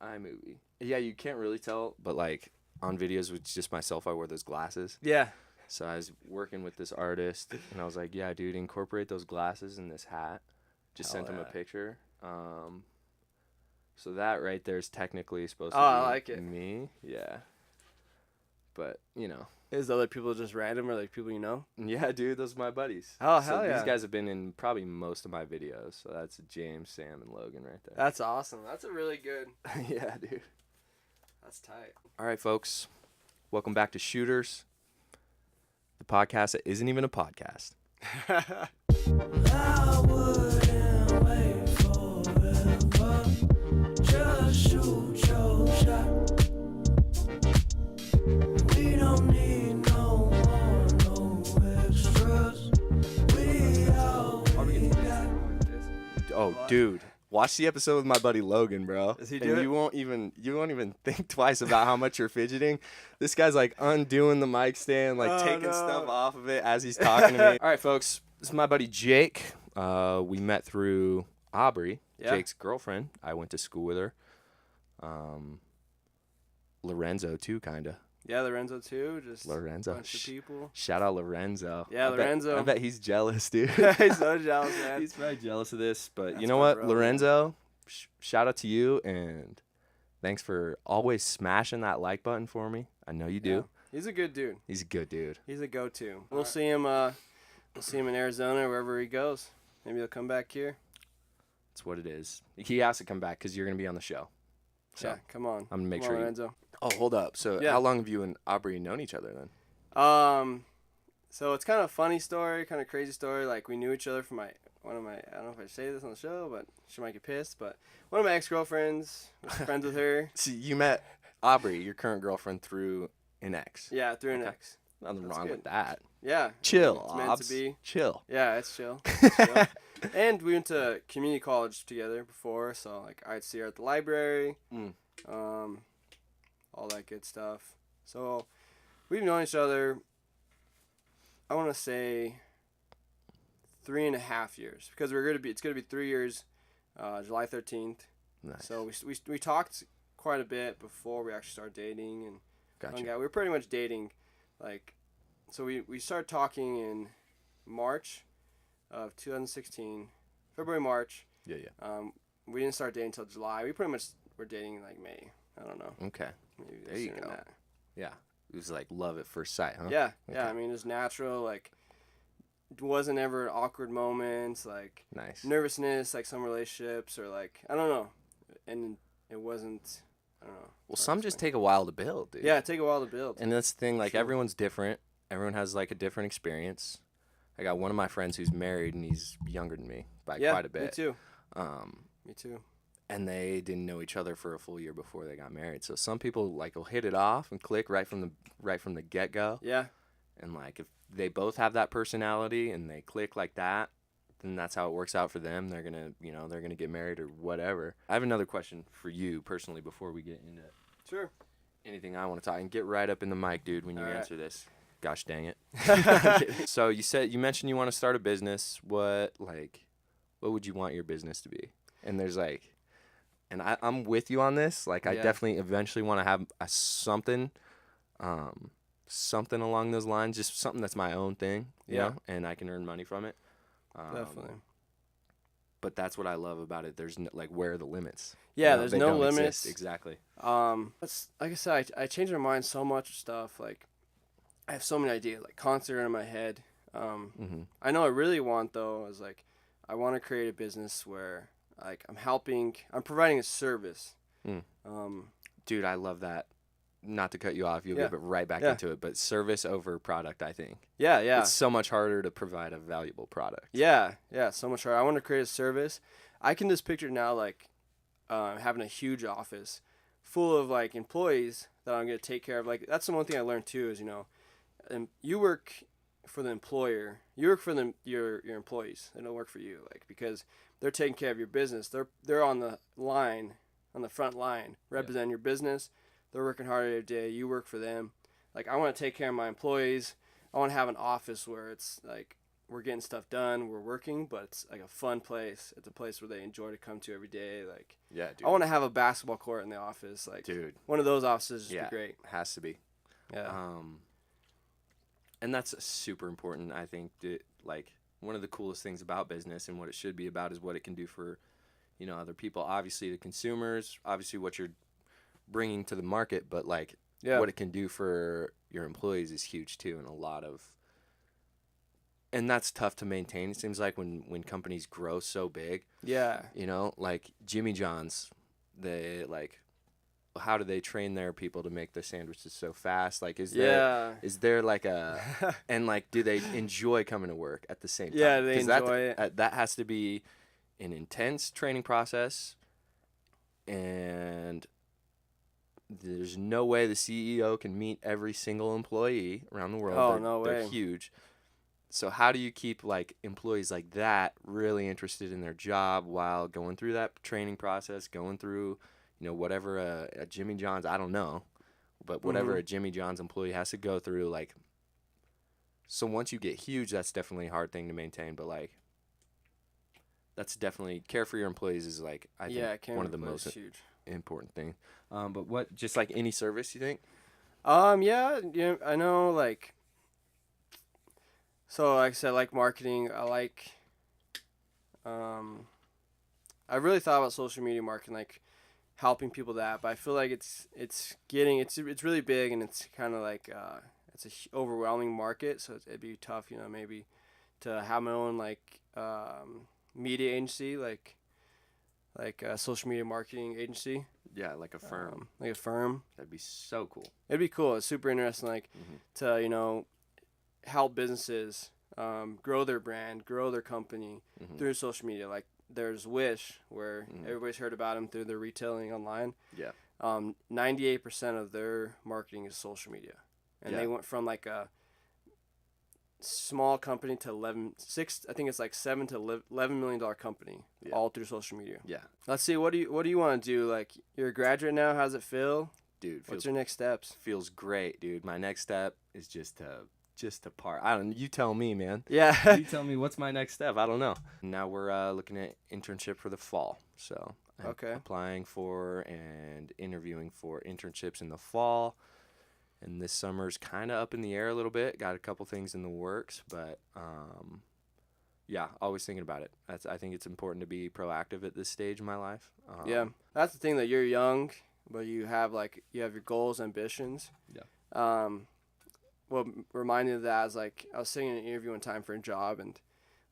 iMovie. Yeah, you can't really tell, but like on videos with just myself, I wore those glasses. Yeah. So I was working with this artist, and I was like, yeah, dude, incorporate those glasses in this hat. Just Hell sent him a yeah. picture. So that right there is technically supposed to be I like it. me. Yeah. But, you know. Is other people just random or like people you know? Yeah, dude, those are my buddies. Oh, so hell yeah. These guys have been in probably most of my videos. So that's James, Sam, and Logan right there. That's awesome. That's a really good. Yeah, dude. That's tight. All right, folks. Welcome back to Shooters, the podcast that isn't even a podcast. I wouldn't wait forever. Just shoot your shot. We don't need no more, no extras. We already got. Oh, What? dude. Watch the episode with my buddy Logan, bro. Does he And do it? you won't even think twice about how much you're fidgeting. This guy's like undoing the mic stand, like Oh, taking no. stuff off of it as he's talking to me. All right, folks. This is my buddy Jake. We met through Aubrey, Yeah. Jake's girlfriend. I went to school with her. Lorenzo too, kinda. Yeah, Lorenzo too. Just Lorenzo. a bunch of people. Shout out Lorenzo. Yeah, Lorenzo. I bet he's jealous, dude. He's so jealous, man. He's probably jealous of this, but That's you know my what, bro, Lorenzo? Shout out to you, and thanks for always smashing that like button for me. I know you do. Yeah. He's a good dude. He's a good dude. He's a go-to. We'll see him. We'll see him in Arizona, wherever he goes. Maybe he'll come back here. That's what it is. He has to come back because you're gonna be on the show. So Yeah, come on. I'm gonna make Come sure. on, Lorenzo. Oh, hold up. So Yeah. how long have you and Aubrey known each other then? So it's kind of a funny story, kind of crazy story. Like we knew each other from one of my. I don't know if I say this on the show, but she might get pissed. But one of my ex-girlfriends was friends with her. So you met Aubrey, your current girlfriend, through an ex. Yeah, through an Okay. ex. Nothing That's wrong good. with that. Yeah. Chill, It's meant Obs. to be. Chill. Yeah, it's chill. It's chill. And we went to community college together before, so like I'd see her at the library, all that good stuff. So we've known each other, I want to say 3.5 years, because it's gonna be 3 years, July 13th. Nice. So we talked quite a bit before we actually started dating and Gotcha. hung out. We were pretty much dating, like, so we started talking in March of 2016, February, March. Yeah. We didn't start dating until July. We pretty much were dating in like May. I don't know. Okay. Maybe There you sooner than go. that. Yeah. It was like love at first sight, huh? Yeah. Okay. I mean, it was natural. Like, it wasn't ever awkward moments, like Nice. nervousness, like some relationships, or like, I don't know. And it wasn't, I don't know. Well, Hard to some just explain. take a while to build, dude. Yeah, take a while to build. And that's the thing, like Sure. everyone's different. Everyone has like a different experience. I got one of my friends who's married and he's younger than me by Yeah, quite a bit. me too. Um, Me too. and they didn't know each other for a full year before they got married. So some people like will hit it off and click right from the get go. Yeah. And like if they both have that personality and they click like that, then that's how it works out for them. They're gonna get married or whatever. I have another question for you personally before we get into Sure. anything I want to talk. And get right up in the mic, dude, when you All right. answer this. Gosh dang it. So you mentioned you want to start a business. What would you want your business to be? And there's like, and I'm with you on this. Like I Yeah. definitely eventually want to have something along those lines, just something that's my own thing, you Yeah. know, and I can earn money from it. Definitely. But that's what I love about it. There's like, where are the limits? Yeah, You know, there's they no don't exist. limits. Exactly. That's, like I said, I changed my mind so much of stuff. Like, I have so many ideas, like constantly in my head. I know I really want though is like, I want to create a business where like I'm providing a service. Dude, I love that. Not to cut you off, you'll Yeah. get right back Yeah. into it, but service over product, I think. Yeah, yeah. It's so much harder to provide a valuable product. Yeah, so much harder. I want to create a service. I can just picture now like having a huge office full of like employees that I'm gonna take care of. Like that's the one thing I learned too is you work for the employer. You work for your employees. They don't work for you, like because they're taking care of your business. They're on the line, on the front line, representing your business. They're working hard every day. You work for them. Like I want to take care of my employees. I want to have an office where we're getting stuff done, we're working, but it's like a fun place. It's a place where they enjoy to come to every day. Like, Yeah, dude. I want to have a basketball court in the office. Like, Dude. one of those offices would Yeah, be great. has to be. Yeah. And that's super important. I think that, like, one of the coolest things about business and what it should be about is what it can do for, you know, other people. Obviously, the consumers. Obviously, what you're bringing to the market, but like, what it can do for your employees is huge too. And a lot of, and that's tough to maintain. It seems like when companies grow so big. Yeah. You know, like Jimmy John's, they like, how do they train their people to make the sandwiches so fast? Like, is there like a, and like, do they enjoy coming to work at the same time? Yeah, they 'Cause enjoy it. That has to be an intense training process, and there's no way the CEO can meet every single employee around the world. Oh, no They're way. huge. So how do you keep like employees like that really interested in their job while going through that training process, going through, you know, whatever a Jimmy John's, I don't know, but whatever a Jimmy John's employee has to go through, like, so once you get huge, that's definitely a hard thing to maintain, but like, that's definitely, care for your employees is like, I think one of the most huge. important things. But what, just like any service, you think? Yeah, I know, like, so like I said, I like marketing. I like, I really thought about social media marketing, like helping people that, but I feel like it's really big, and it's kind of like, it's a overwhelming market, so it'd be tough, you know, maybe to have my own like media agency, like a social media marketing agency. Yeah, like a firm. Like a firm. That'd be so cool. It'd be cool. It's super interesting, like to, you know, help businesses grow their brand, grow their company through social media. Like there's Wish, where everybody's heard about them through their retailing online. Yeah. 98% of their marketing is social media, and they went from like a small company to 7 to $11 million company, all through social media. Yeah. Let's see, what do you want to do? Like, you're a graduate now. How's it feel? Dude, what's your next steps? Feels great, dude. My next step is just to part. I don't. You tell me, man. Yeah. You tell me what's my next step. I don't know. Now we're looking at internship for the fall. So I'm applying for and interviewing for internships in the fall. And this summer's kind of up in the air a little bit. Got a couple things in the works, but yeah, always thinking about it. I think it's important to be proactive at this stage in my life. Yeah, that's the thing, that you're young, but you have your goals, ambitions. Yeah. What reminded me of that is, like, I was sitting in an interview one time for a job, and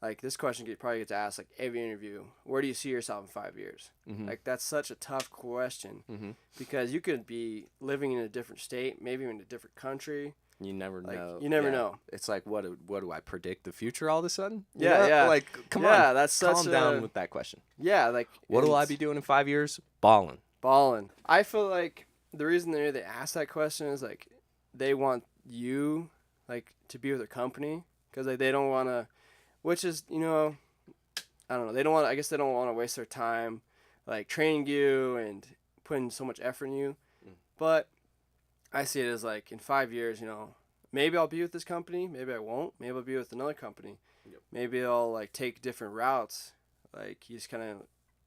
like this question probably gets asked like every interview. Where do you see yourself in 5 years? Like, that's such a tough question, because you could be living in a different state, maybe in a different country. You never know. You never know. It's like, what do I predict the future all of a sudden? Yeah. Like, come on. That's calm down with that question. Yeah, like, what will I be doing in 5 years? Balling. I feel like the reason they ask that question is like they want you like to be with their company, because like they don't want to. Which is, you know, I don't know. I guess they don't want to waste their time, like, training you and putting so much effort in you. But I see it as, like, in 5 years, you know, maybe I'll be with this company. Maybe I won't. Maybe I'll be with another company. Yep. Maybe I'll, like, take different routes. Like, you just kind of,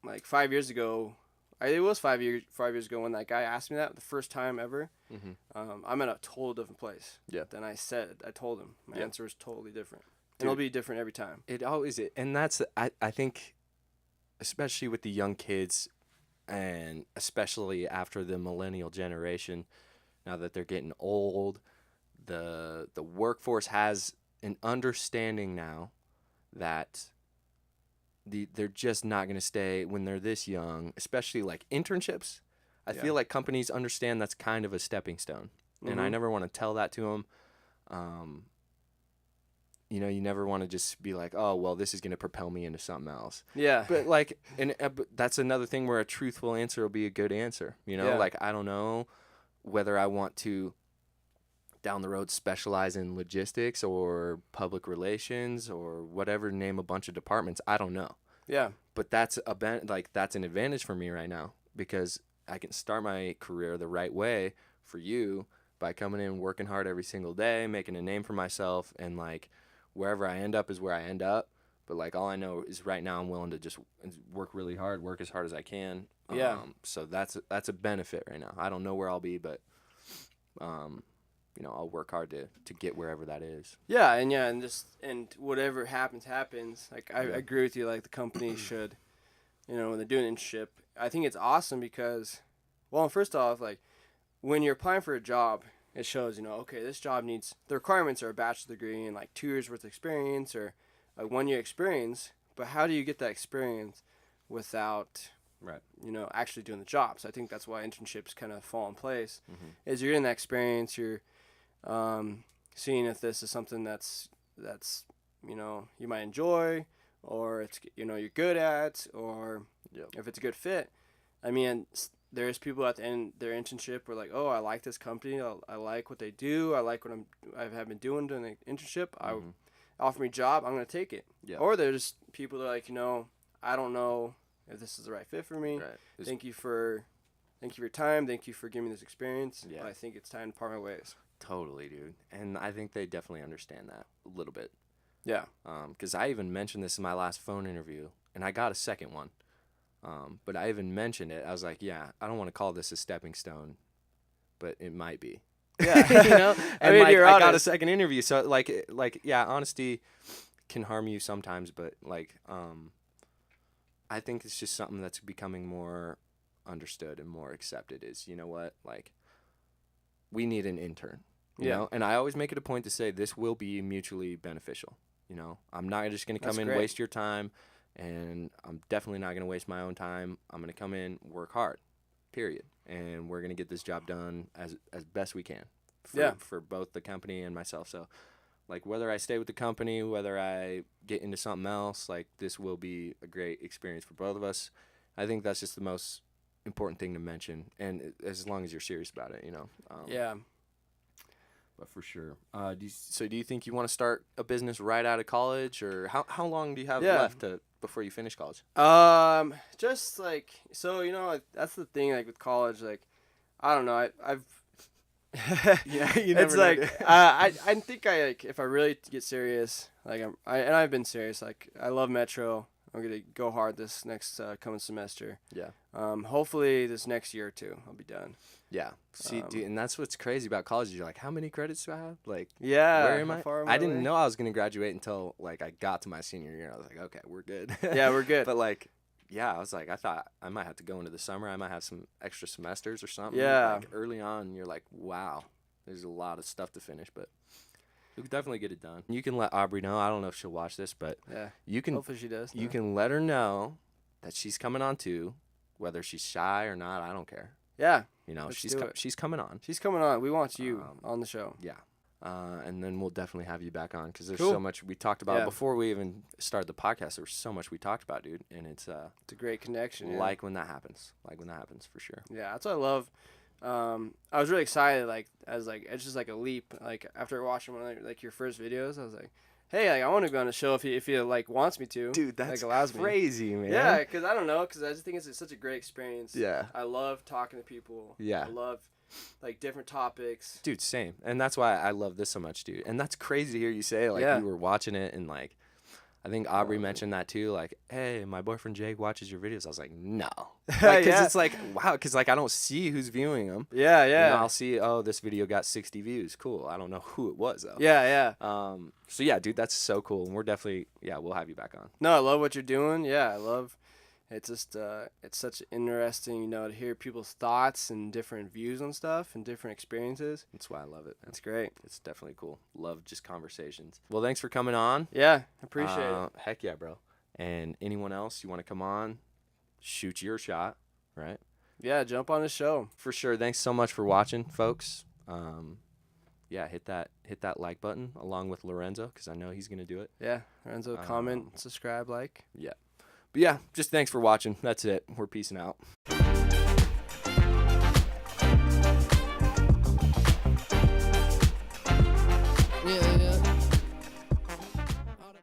like, 5 years ago, it was 5 years ago when that guy asked me that the first time ever. I'm at a total different place than I told him. My answer was totally different. Dude, it'll be different every time. It always is. And that's, I think, especially with the young kids, and especially after the millennial generation, now that they're getting old, the workforce has an understanding now that they're just not going to stay when they're this young, especially like internships. I feel like companies understand that's kind of a stepping stone. And I never want to tell that to them. You know, you never want to just be like, oh, well, this is going to propel me into something else. Yeah. But, like, but that's another thing where a truthful answer will be a good answer. You know, like, I don't know whether I want to, down the road, specialize in logistics or public relations or whatever, name a bunch of departments. I don't know. Yeah. But that's an advantage for me right now, because I can start my career the right way for you by coming in, working hard every single day, making a name for myself, and, like, wherever I end up is where I end up. But like all I know is right now I'm willing to just work really hard, work as hard as I can. Yeah. So that's a benefit right now. I don't know where I'll be, but I'll work hard to get wherever that is. Yeah, and whatever happens. Like I agree with you. Like the company should, when they're doing an internship, I think it's awesome because, well, first off, like when you're applying for a job, it shows okay, this job needs the requirements are a bachelor's degree and like 2 years worth of experience or like 1 year experience. But how do you get that experience without Right. actually doing the job? So I think that's why internships kind of fall in place. Mm-hmm. Is you're getting that experience, you're seeing if this is something that's you might enjoy, or it's you're good at, or if it's a good fit. I mean, there's people at the end their internship were like, oh, I like this company, I like what they do, I like what I have been doing during the internship. Mm-hmm. Offer me a job, I'm gonna take it. Yeah. Or there's people that are like, I don't know if this is the right fit for me. Right. Thank you for your time. Thank you for giving me this experience. Yeah. But I think it's time to part my ways. Totally, dude. And I think they definitely understand that a little bit. Yeah. Because I even mentioned this in my last phone interview, and I got a second one. But I even mentioned it. I was like, yeah, I don't want to call this a stepping stone, but it might be. Yeah. And mean, like, you're I got a honest. second interview, so like, yeah, honesty can harm you sometimes, but like, I think it's just something that's becoming more understood and more accepted. Is what, like, we need an intern. You know, and I always make it a point to say this will be mutually beneficial. I'm not just gonna come That's in, great. waste your time, and I'm definitely not gonna waste my own time. I'm gonna come in, work hard, period, and we're gonna get this job done as best we can. For both the company and myself. So, like, whether I stay with the company, whether I get into something else, like, this will be a great experience for both of us. I think that's just the most important thing to mention, and as long as you're serious about it, Yeah. But for sure. Do you think you want to start a business right out of college, or how long do you have left before you finish college? Just like so, like, that's the thing. Like with college, like I don't know. I've Yeah, you it's know, like I think if I really get serious, like I've been serious. Like I love Metro. I'm gonna go hard this next coming semester. Yeah. Hopefully this next year or two I'll be done. Yeah. See, dude, and that's what's crazy about college. You're like, how many credits do I have? Like, Yeah. where am how I? far am I didn't away? know I was gonna graduate until like I got to my senior year. I was like, okay, we're good. Yeah, we're good. But like, yeah, I was like, I thought I might have to go into the summer. I might have some extra semesters or something. Yeah. Like early on, you're like, wow, there's a lot of stuff to finish, but you can definitely get it done. You can let Aubrey know. I don't know if she'll watch this, but Yeah. you can Hopefully she does. you can let her know that she's coming on too, whether she's shy or not. I don't care. Yeah. Let's do it. she's coming on. She's coming on. We want you Um, on the show. Yeah. And then we'll definitely have you back on because there's Cool. so much we talked about Yeah. before we even started the podcast. There was so much we talked about, dude, and it's It's a great connection. Yeah. like when that happens, for sure. Yeah, that's what I love. I was really excited. It's just like a leap. Like after watching one of like your first videos, I was like, hey, like I want to go on the show if he like wants me to. Dude, that's allows me. crazy, man. Yeah, because I don't know, because I just think it's such a great experience. Yeah. I love talking to people. Yeah. I love like different topics. Dude, same. And that's why I love this so much, dude. And that's crazy to hear you say, like, Yeah. you were watching it, and, like, I think Aubrey mentioned that, too. Like, hey, my boyfriend Jake watches your videos. I was like, no. Because Yeah. it's like, wow, because, like, I don't see who's viewing them. Yeah, yeah. I'll see, oh, this video got 60 views. Cool. I don't know who it was, though. Yeah, yeah. So, yeah, dude, that's so cool. And we're definitely, we'll have you back on. No, I love what you're doing. Yeah, I love. It's just it's such interesting, to hear people's thoughts and different views on stuff and different experiences. That's why I love it. That's great. It's definitely cool. Love just conversations. Well, thanks for coming on. Yeah, appreciate it. Heck yeah, bro. And anyone else you want to come on, shoot your shot, right? Yeah, jump on the show. For sure. Thanks so much for watching, folks. Hit that like button along with Lorenzo, because I know he's gonna do it. Yeah, Lorenzo, comment, subscribe, like. Yeah. But yeah, just thanks for watching. That's it. We're peacing out.